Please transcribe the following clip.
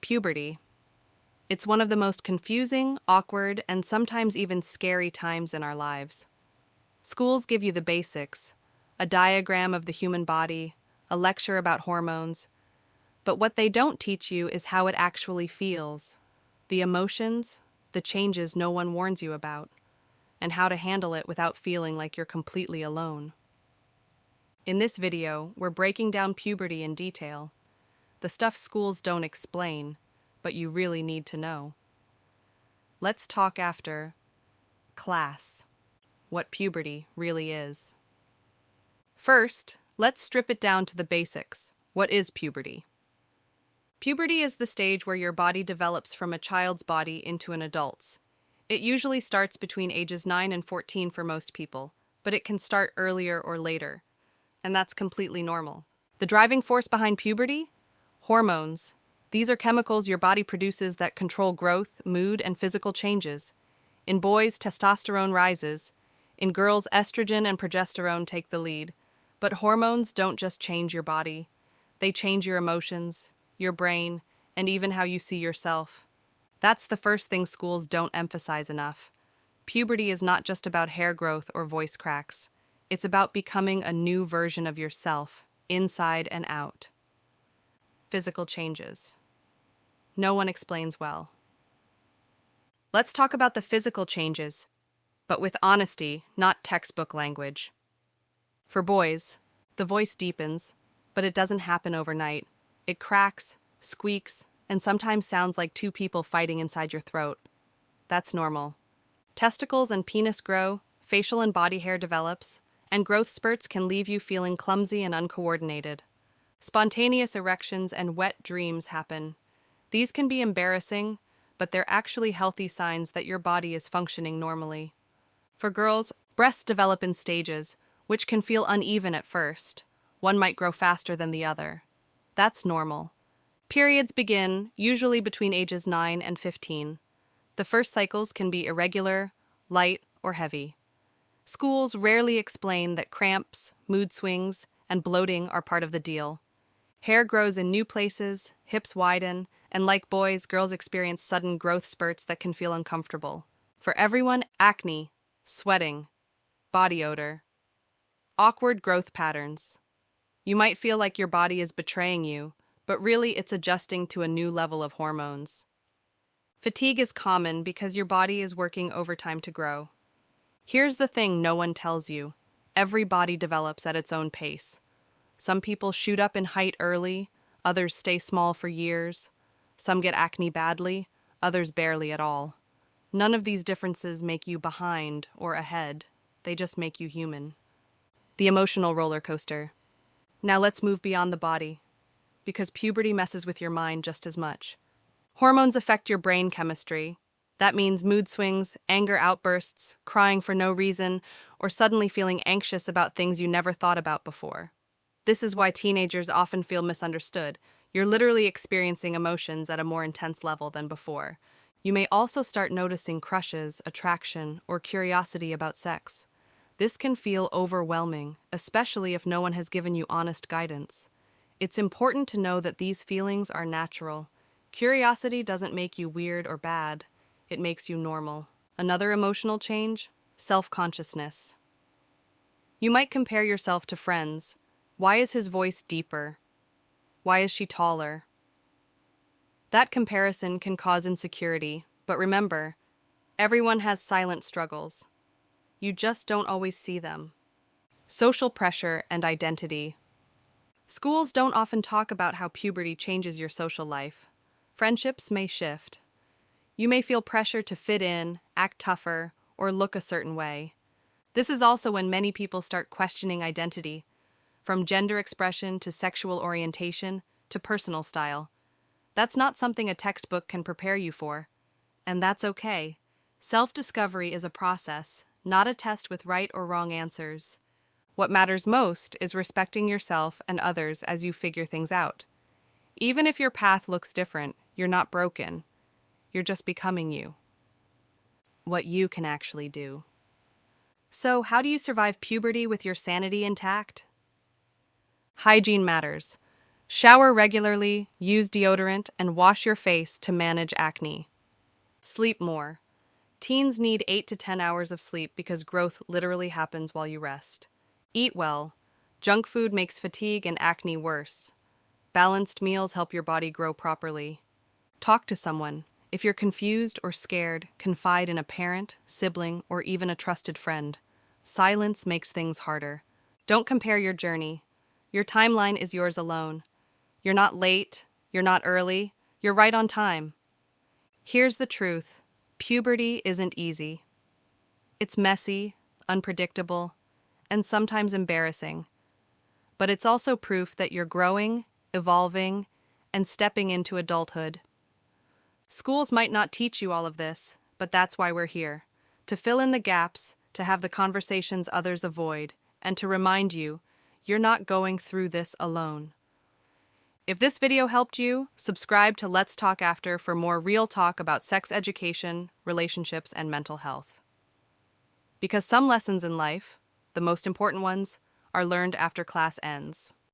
Puberty. It's one of the most confusing, awkward, and sometimes even scary times in our lives. Schools give you the basics, a diagram of the human body, a lecture about hormones, but what they don't teach you is how it actually feels, the emotions, the changes no one warns you about, and how to handle it without feeling like you're completely alone. In this video, we're breaking down puberty in detail, the stuff schools don't explain, but you really need to know. Let's talk after class, what puberty really is. First, let's strip it down to the basics. What is puberty? Puberty is the stage where your body develops from a child's body into an adult's. It usually starts between ages 9 and 14 for most people, but it can start earlier or later, and that's completely normal. The driving force behind puberty? Hormones. These are chemicals your body produces that control growth, mood, and physical changes. In boys, testosterone rises. In girls, estrogen and progesterone take the lead. But hormones don't just change your body. They change your emotions, your brain, and even how you see yourself. That's the first thing schools don't emphasize enough. Puberty is not just about hair growth or voice cracks. It's about becoming a new version of yourself, inside and out. Physical changes. No one explains well. Let's talk about the physical changes, but with honesty, not textbook language. For boys, the voice deepens, but it doesn't happen overnight. It cracks, squeaks, and sometimes sounds like two people fighting inside your throat. That's normal. Testicles and penis grow, facial and body hair develops, and growth spurts can leave you feeling clumsy and uncoordinated. Spontaneous erections and wet dreams happen. These can be embarrassing, but they're actually healthy signs that your body is functioning normally. For girls, breasts develop in stages, which can feel uneven at first. One might grow faster than the other. That's normal. Periods begin, usually between ages 9 and 15. The first cycles can be irregular, light, or heavy. Schools rarely explain that cramps, mood swings, and bloating are part of the deal. Hair grows in new places, hips widen, and like boys, girls experience sudden growth spurts that can feel uncomfortable. For everyone, acne, sweating, body odor, awkward growth patterns. You might feel like your body is betraying you, but really it's adjusting to a new level of hormones. Fatigue is common because your body is working overtime to grow. Here's the thing no one tells you. Every body develops at its own pace. Some people shoot up in height early, others stay small for years. Some get acne badly, others barely at all. None of these differences make you behind or ahead. They just make you human. The emotional roller coaster. Now let's move beyond the body, because puberty messes with your mind just as much. Hormones affect your brain chemistry. That means mood swings, anger outbursts, crying for no reason, or suddenly feeling anxious about things you never thought about before. This is why teenagers often feel misunderstood. You're literally experiencing emotions at a more intense level than before. You may also start noticing crushes, attraction, or curiosity about sex. This can feel overwhelming, especially if no one has given you honest guidance. It's important to know that these feelings are natural. Curiosity doesn't make you weird or bad. It makes you normal. Another emotional change? Self-consciousness. You might compare yourself to friends. Why is his voice deeper? Why is she taller? That comparison can cause insecurity, but remember, everyone has silent struggles. You just don't always see them. Social pressure and identity. Schools don't often talk about how puberty changes your social life. Friendships may shift. You may feel pressure to fit in, act tougher, or look a certain way. This is also when many people start questioning identity, from gender expression to sexual orientation to personal style. That's not something a textbook can prepare you for, and that's okay. Self-discovery is a process, not a test with right or wrong answers. What matters most is respecting yourself and others as you figure things out. Even if your path looks different, you're not broken. You're just becoming you. What you can actually do. So, how do you survive puberty with your sanity intact? Hygiene matters. Shower regularly, use deodorant, and wash your face to manage acne. Sleep more. Teens need 8 to 10 hours of sleep because growth literally happens while you rest. Eat well. Junk food makes fatigue and acne worse. Balanced meals help your body grow properly. Talk to someone. If you're confused or scared, confide in a parent, sibling, or even a trusted friend. Silence makes things harder. Don't compare your journey. Your timeline is yours alone. You're not late, you're not early, you're right on time. Here's the truth. Puberty isn't easy. It's messy, unpredictable, and sometimes embarrassing. But it's also proof that you're growing, evolving, and stepping into adulthood. Schools might not teach you all of this, but that's why we're here. To fill in the gaps, to have the conversations others avoid, and to remind you, you're not going through this alone. If this video helped you, subscribe to Let's Talk After for more real talk about sex education, relationships, and mental health. Because some lessons in life, the most important ones, are learned after class ends.